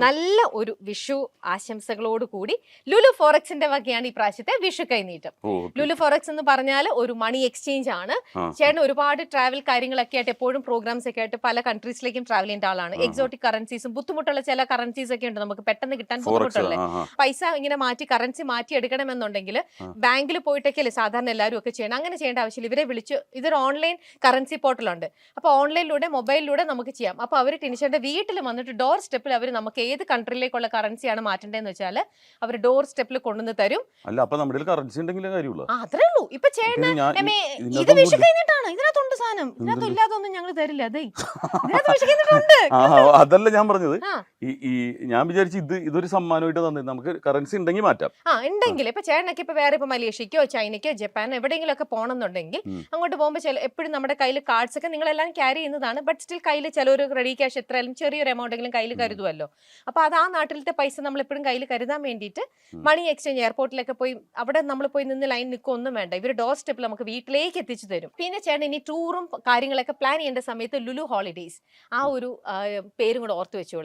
നല്ല ഒരു വിഷു ആശംസകളോട് കൂടി ലുലു ഫോറക്സിന്റെ വകയാണ് ഈ പ്രാവശ്യത്തെ വിഷു കൈനീട്ടം. ലുലു ഫോറക്സ് എന്ന് പറഞ്ഞാൽ ഒരു മണി എക്സ്ചേഞ്ച് ആണ്. ചേട്ടൻ ഒരുപാട് ട്രാവൽ കാര്യങ്ങളൊക്കെ ആയിട്ട് എപ്പോഴും പ്രോഗ്രാംസ് ഒക്കെ ആയിട്ട് പല കൺട്രീസിലേക്കും ട്രാവൽ ചെയ്യേണ്ട ആളാണ്. എക്സോട്ടിക് കറൻസീസും ബുദ്ധിമുട്ടുള്ള ചില കറൻസീസ് ഒക്കെ ഉണ്ട്, നമുക്ക് പെട്ടെന്ന് കിട്ടാൻ ബുദ്ധിമുട്ടുള്ളത്. പൈസ ഇങ്ങനെ കറൻസി മാറ്റി എടുക്കണമെന്നുണ്ടെങ്കിൽ ബാങ്കിൽ പോയിട്ടൊക്കെ സാധാരണ എല്ലാവരും ഒക്കെ ചെയ്യണം. അങ്ങനെ ചെയ്യേണ്ട ആവശ്യമില്ല. ഇവരെ വിളിച്ച് ഇതൊരു ഓൺലൈൻ കറൻസി പോർട്ടലുണ്ട്. അപ്പോൾ ഓൺലൈനിലൂടെ മൊബൈലിലൂടെ നമുക്ക് ചെയ്യാം. അപ്പോൾ അവർ ടിനിഷന്റെ വീട്ടിൽ വന്നിട്ട് ഡോർ സ്റ്റെപ്പിൽ അവർ നമുക്ക് ഏത് കൺട്രിയിലേക്കുള്ള കറൻസിയാണ് മാറ്റേണ്ടതെന്ന് വെച്ചാൽ അവർ ഡോർ സ്റ്റെപ്പിൽ കൊണ്ടുവന്ന് തരും. അല്ല, അപ്പൊ നമ്മുടെ കറൻസി ഉണ്ടെങ്കിലേ കാര്യമുള്ളൂ. അത്രേ ഉള്ളൂ. ഇപ്പൊ ചേട്ടന് ഇത് വിഷു കഴിഞ്ഞിട്ടാണ്, ഇതിനകത്തുണ്ട് സാധനം, ഇതിനകത്ത് ഇല്ലാതൊന്നും ഞങ്ങൾ തരില്ല. അതെ, അതല്ല ഞാൻ പറഞ്ഞത്. ഞാൻ വിചാരിച്ചു ഇതൊരു സമ്മാനമായിട്ട് തന്നെ നമുക്ക് കറൻസി ഉണ്ടെങ്കിൽ മാറ്റാം. ഉണ്ടെങ്കിൽ ഇപ്പൊ ചേട്ടനൊക്കെ ഇപ്പൊ വേറെ ഇപ്പൊ മലേഷ്യക്കോ ചൈനക്കോ ജപ്പാനോ എവിടെയെങ്കിലും ഒക്കെ പോകണമെന്നുണ്ടെങ്കിൽ അങ്ങോട്ട് പോകുമ്പോൾ എപ്പോഴും നമ്മുടെ കയ്യിൽ കാർഡ്സ് ഒക്കെ നിങ്ങളെല്ലാം ക്യാരി ചെയ്യുന്നതാണ്. ബട്ട് സ്റ്റിൽ കയ്യിൽ ചിലൊരു റെഡി ക്യാഷ് എത്രയായാലും ചെറിയൊരു എമൗണ്ടെങ്കിലും കയ്യിൽ കരുതുമല്ലോ. അപ്പൊ അത് ആ നാട്ടിലത്തെ പൈസ നമ്മൾ എപ്പോഴും കയ്യിൽ കരുതാൻ വേണ്ടിയിട്ട് മണി എക്സ്ചേഞ്ച് എയർപോർട്ടിലൊക്കെ പോയി അവിടെ നമ്മൾ പോയി നിന്ന് ലൈൻ നിൽക്കൊന്നും വേണ്ട, ഇവർ ഡോർ സ്റ്റെപ്പിൽ നമുക്ക് വീട്ടിലേക്ക് എത്തിച്ചു തരും. പിന്നെ ചേട്ടൻ ഇനി ടൂറും കാര്യങ്ങളൊക്കെ പ്ലാൻ ചെയ്യേണ്ട സമയത്ത് ലുലു ഹോളിഡേയ്സ് ആ ഒരു പേരും കൂടെ ഓർത്ത് വെച്ചോളാം.